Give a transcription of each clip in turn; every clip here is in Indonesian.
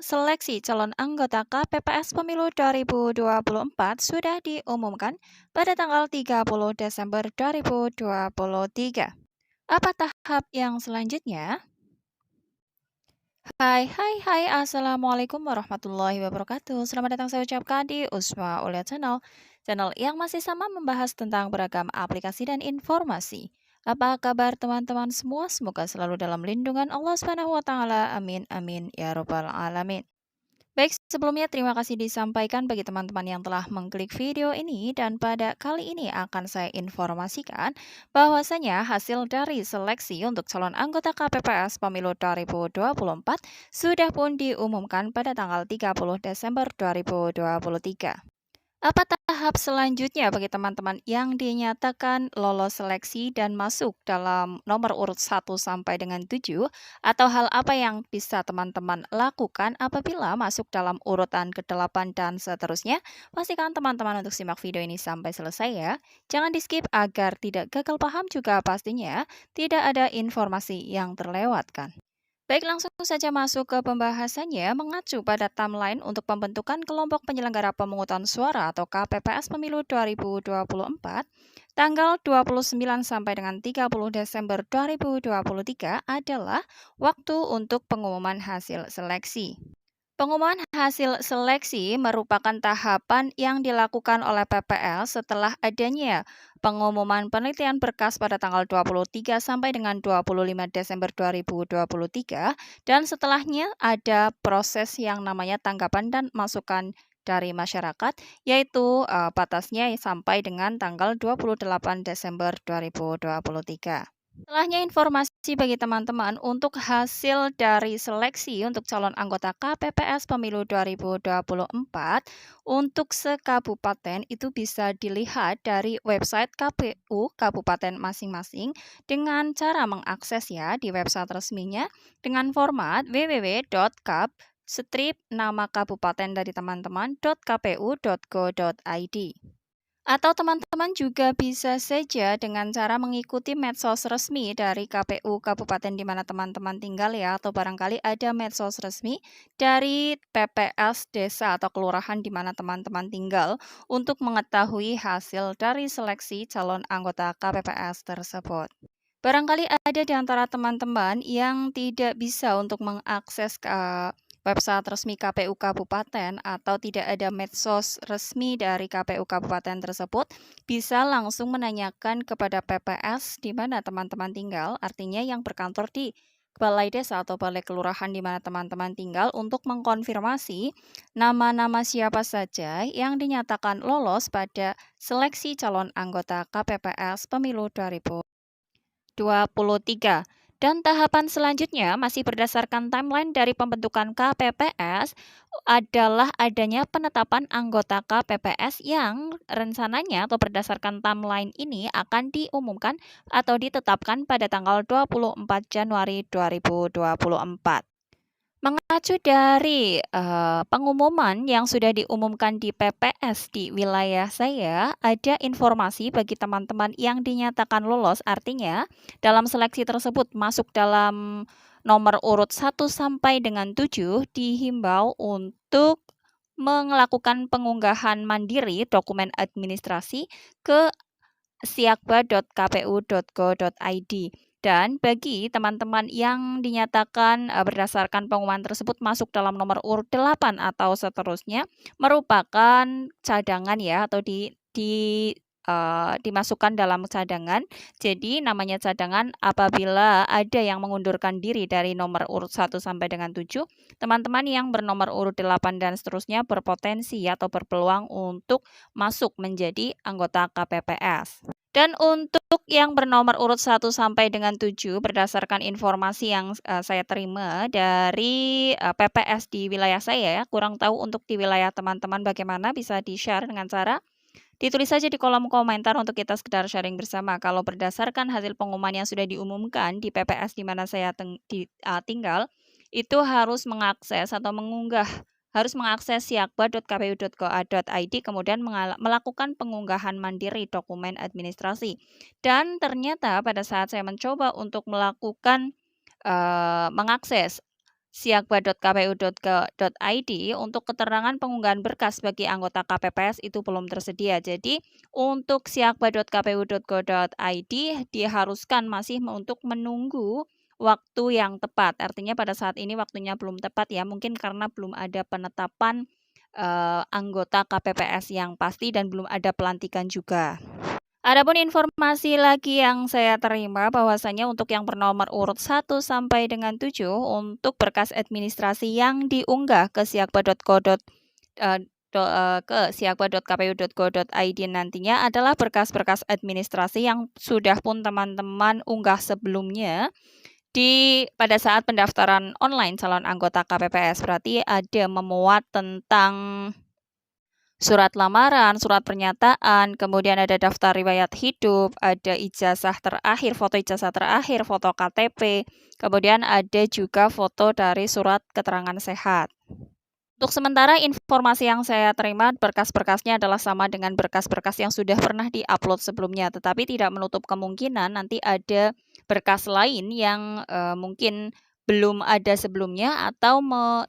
seleksi calon anggota KPPS Pemilu 2024 sudah diumumkan pada tanggal 30 Desember 2023. Apa tahap yang selanjutnya? Hai, Assalamualaikum warahmatullahi wabarakatuh. Selamat datang saya ucapkan di Usma Aulia Channel yang masih sama membahas tentang beragam aplikasi dan informasi. Apa kabar teman-teman semua? Semoga selalu dalam lindungan Allah Subhanahu wa taala. Amin amin ya robbal alamin. Baik, sebelumnya terima kasih disampaikan bagi teman-teman yang telah mengklik video ini dan pada kali ini akan saya informasikan bahwasanya hasil dari seleksi untuk calon anggota KPPS Pemilu 2024 sudah pun diumumkan pada tanggal 30 Desember 2023. Apa tahap selanjutnya bagi teman-teman yang dinyatakan lolos seleksi dan masuk dalam nomor urut 1 sampai dengan 7, atau hal apa yang bisa teman-teman lakukan apabila masuk dalam urutan ke-8 dan seterusnya? Pastikan teman-teman untuk simak video ini sampai selesai ya. Jangan di-skip agar tidak gagal paham juga pastinya tidak ada informasi yang terlewatkan. Baik, langsung saja masuk ke pembahasannya, mengacu pada timeline untuk pembentukan kelompok penyelenggara pemungutan suara atau KPPS Pemilu 2024, tanggal 29 sampai dengan 30 Desember 2023 adalah waktu untuk pengumuman hasil seleksi. Pengumuman hasil seleksi merupakan tahapan yang dilakukan oleh PPL setelah adanya pengumuman penelitian berkas pada tanggal 23 sampai dengan 25 Desember 2023 dan setelahnya ada proses yang namanya tanggapan dan masukan dari masyarakat yaitu batasnya sampai dengan tanggal 28 Desember 2023. Setelahnya informasi bagi teman-teman untuk hasil dari seleksi untuk calon anggota KPPS Pemilu 2024 untuk sekabupaten itu bisa dilihat dari website KPU kabupaten masing-masing dengan cara mengakses ya di website resminya dengan format www.kap strip nama kabupaten dari teman-teman.kpu.go.id. Atau teman-teman juga bisa saja dengan cara mengikuti medsos resmi dari KPU Kabupaten di mana teman-teman tinggal ya, atau barangkali ada medsos resmi dari PPS desa atau kelurahan di mana teman-teman tinggal untuk mengetahui hasil dari seleksi calon anggota KPPS tersebut. Barangkali ada di antara teman-teman yang tidak bisa untuk mengakses website resmi KPU Kabupaten atau tidak ada medsos resmi dari KPU Kabupaten tersebut, bisa langsung menanyakan kepada PPS di mana teman-teman tinggal, artinya yang berkantor di balai desa atau balai kelurahan di mana teman-teman tinggal untuk mengkonfirmasi nama-nama siapa saja yang dinyatakan lolos pada seleksi calon anggota KPPS Pemilu 2023. Dan tahapan selanjutnya masih berdasarkan timeline dari pembentukan KPPS adalah adanya penetapan anggota KPPS yang rencananya atau berdasarkan timeline ini akan diumumkan atau ditetapkan pada tanggal 24 Januari 2024. Mengacu dari pengumuman yang sudah diumumkan di PPS di wilayah saya, ada informasi bagi teman-teman yang dinyatakan lolos, artinya dalam seleksi tersebut masuk dalam nomor urut 1 sampai dengan 7 dihimbau untuk melakukan pengunggahan mandiri dokumen administrasi ke siakba.kpu.go.id. Dan bagi teman-teman yang dinyatakan berdasarkan pengumuman tersebut masuk dalam nomor urut 8 atau seterusnya merupakan cadangan ya atau dimasukkan dalam cadangan. Jadi namanya cadangan apabila ada yang mengundurkan diri dari nomor urut 1 sampai dengan 7, teman-teman yang bernomor urut 8 dan seterusnya berpotensi atau berpeluang untuk masuk menjadi anggota KPPS. Dan untuk yang bernomor urut 1 sampai dengan 7 berdasarkan informasi yang saya terima dari PPS di wilayah saya ya, kurang tahu untuk di wilayah teman-teman bagaimana, bisa di-share dengan cara ditulis saja di kolom komentar untuk kita sekedar sharing bersama. Kalau berdasarkan hasil pengumuman yang sudah diumumkan di PPS di mana saya tinggal, itu harus mengakses atau harus mengakses siakba.kpu.go.id kemudian melakukan pengunggahan mandiri dokumen administrasi. Dan ternyata pada saat saya mencoba untuk melakukan mengakses siakba.kpu.go.id untuk keterangan pengunggahan berkas bagi anggota KPPS itu belum tersedia. Jadi, untuk siakba.kpu.go.id diharuskan masih untuk menunggu waktu yang tepat. Artinya pada saat ini waktunya belum tepat ya, mungkin karena belum ada penetapan anggota KPPS yang pasti dan belum ada pelantikan juga. Adapun informasi lagi yang saya terima bahwasanya untuk yang bernomor urut 1 sampai dengan 7 untuk berkas administrasi yang diunggah ke siakba.kpu.go.id nantinya adalah berkas-berkas administrasi yang sudah pun teman-teman unggah sebelumnya pada saat pendaftaran online calon anggota KPPS. Berarti ada memuat tentang surat lamaran, surat pernyataan, kemudian ada daftar riwayat hidup, ada ijazah terakhir, foto KTP, kemudian ada juga foto dari surat keterangan sehat. Untuk sementara informasi yang saya terima berkas-berkasnya adalah sama dengan berkas-berkas yang sudah pernah di-upload sebelumnya, tetapi tidak menutup kemungkinan nanti ada berkas lain yang mungkin belum ada sebelumnya atau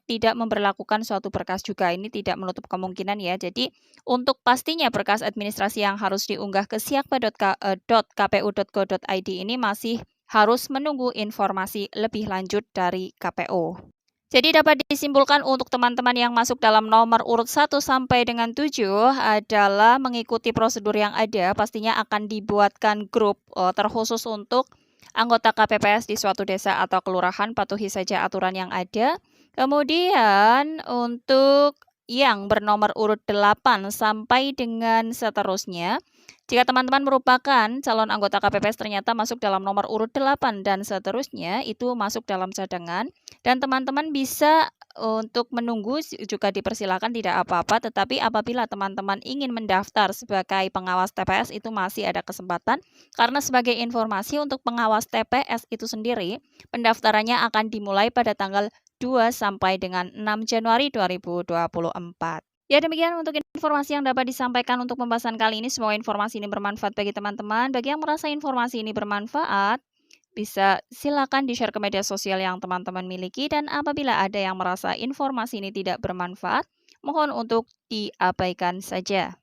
tidak memberlakukan suatu berkas juga. Ini tidak menutup kemungkinan ya. Jadi untuk pastinya berkas administrasi yang harus diunggah ke siakba.kpu.go.id ini masih harus menunggu informasi lebih lanjut dari KPU. Jadi dapat disimpulkan untuk teman-teman yang masuk dalam nomor urut 1 sampai dengan 7 adalah mengikuti prosedur yang ada, pastinya akan dibuatkan grup terkhusus untuk anggota KPPS di suatu desa atau kelurahan, patuhi saja aturan yang ada. Kemudian untuk yang bernomor urut 8 sampai dengan seterusnya, jika teman-teman merupakan calon anggota KPPS ternyata masuk dalam nomor urut 8 dan seterusnya, itu masuk dalam cadangan. Dan teman-teman bisa untuk menunggu juga dipersilakan tidak apa-apa, tetapi apabila teman-teman ingin mendaftar sebagai pengawas TPS itu masih ada kesempatan, karena sebagai informasi untuk pengawas TPS itu sendiri, pendaftarannya akan dimulai pada tanggal 2 sampai dengan 6 Januari 2024. Ya demikian untuk informasi yang dapat disampaikan untuk pembahasan kali ini. Semoga informasi ini bermanfaat bagi teman-teman. Bagi yang merasa informasi ini bermanfaat, bisa silakan di-share ke media sosial yang teman-teman miliki, dan apabila ada yang merasa informasi ini tidak bermanfaat, mohon untuk diabaikan saja.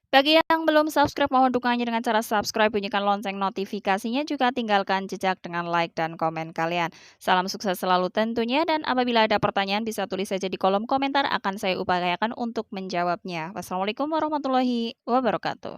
Bagi yang belum subscribe, mohon dukungannya dengan cara subscribe, bunyikan lonceng notifikasinya, juga tinggalkan jejak dengan like dan komen kalian. Salam sukses selalu tentunya, dan apabila ada pertanyaan bisa tulis saja di kolom komentar, akan saya upayakan untuk menjawabnya. Wassalamualaikum warahmatullahi wabarakatuh.